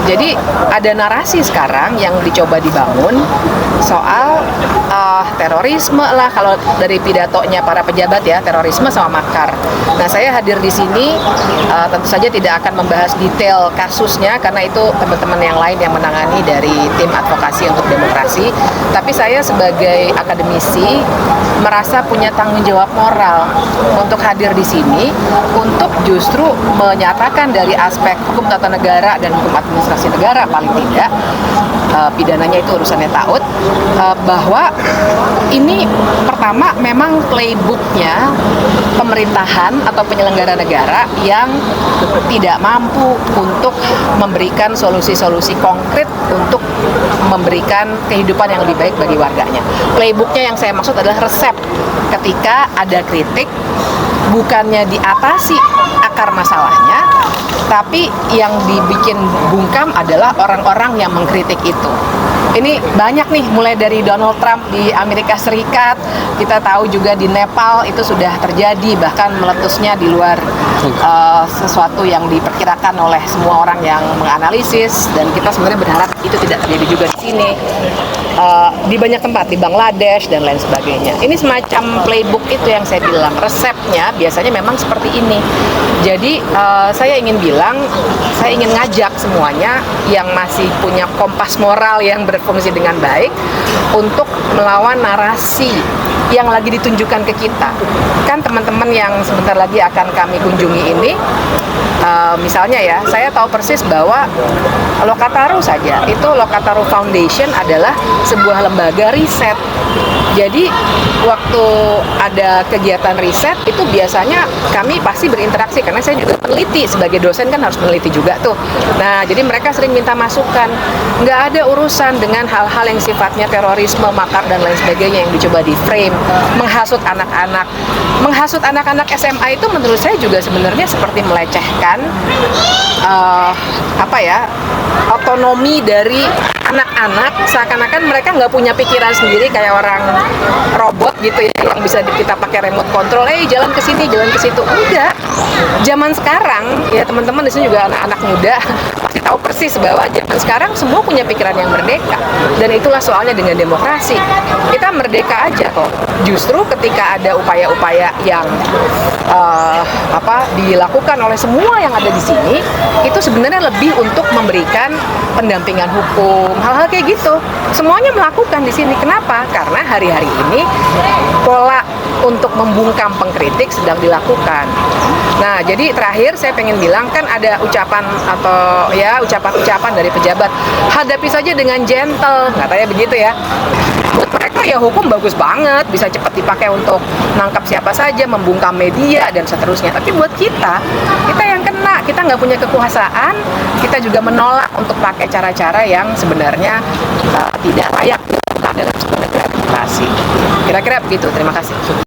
Jadi ada narasi sekarang yang dicoba dibangun soal terorisme lah, kalau dari pidatonya para pejabat ya, terorisme sama makar. Nah, saya hadir di sini tentu saja tidak akan membahas detail kasusnya karena itu teman-teman yang lain yang menangani dari tim advokasi untuk demokrasi. Tapi saya sebagai akademisi merasa punya tanggung jawab moral untuk hadir di sini untuk justru menyatakan dari aspek hukum tata negara dan hukum administrasi negara paling tidak, pidananya itu urusannya TAUD, bahwa ini pertama memang playbooknya pemerintahan atau penyelenggara negara yang tidak mampu untuk memberikan solusi-solusi konkret untuk memberikan kehidupan yang lebih baik bagi warganya. Playbooknya yang saya maksud adalah resep ketika ada kritik, bukannya diatasi akar masalahnya, tapi yang dibikin bungkam adalah orang-orang yang mengkritik itu. Ini banyak nih, mulai dari Donald Trump di Amerika Serikat, kita tahu juga di Nepal itu sudah terjadi, bahkan meletusnya di luar sesuatu yang diperkirakan oleh semua orang yang menganalisis, dan kita sebenarnya berharap itu tidak terjadi juga di sini. Di banyak tempat, di Bangladesh dan lain sebagainya. Ini semacam playbook itu yang saya bilang, resepnya biasanya memang seperti ini. Jadi saya ingin bilang, saya ingin ngajak semuanya yang masih punya kompas moral yang berfungsi dengan baik untuk melawan narasi yang lagi ditunjukkan ke kita. Kan teman-teman yang sebentar lagi akan kami kunjungi ini, misalnya ya, saya tahu persis bahwa Lokataru saja, itu Lokataru Foundation adalah sebuah lembaga riset. Jadi waktu ada kegiatan riset itu biasanya kami pasti berinteraksi, karena saya juga peneliti, sebagai dosen kan harus meneliti juga tuh. Nah, jadi mereka sering minta masukan. Nggak ada urusan dengan hal-hal yang sifatnya terorisme, makar dan lain sebagainya yang dicoba di frame, menghasut anak-anak. Menghasut anak-anak SMA itu menurut saya juga sebenarnya seperti melecehkan otonomi dari anak-anak, seakan-akan mereka nggak punya pikiran sendiri kayak orang robot gitu ya, yang bisa kita pakai remote control, jalan ke sini, jalan ke situ. Enggak. Zaman sekarang ya, teman-teman di sini juga anak-anak muda pasti tahu persis bahwa zaman sekarang semua punya pikiran yang merdeka, dan itulah soalnya dengan demokrasi. Kita merdeka aja kok. Justru ketika ada upaya-upaya yang dilakukan oleh semua yang ada di sini, itu sebenarnya lebih untuk memberikan pendampingan hukum, hal-hal kayak gitu. Semuanya melakukan di sini. Kenapa? Karena hari-hari ini pola untuk membungkam pengkritik sedang dilakukan. Nah, jadi terakhir saya pengen bilang, kan ada ucapan atau ya ucapan-ucapan dari pejabat, hadapi saja dengan gentle, katanya begitu ya. Buat mereka ya hukum bagus banget, bisa cepat dipakai untuk nangkap siapa saja, membungkam media dan seterusnya. Tapi buat kita yang kena, kita nggak punya kekuasaan, kita juga menolak untuk pakai cara-cara yang sebenarnya tidak layak dalam sebuah negara demokrasi. Kira-kira begitu. Terima kasih.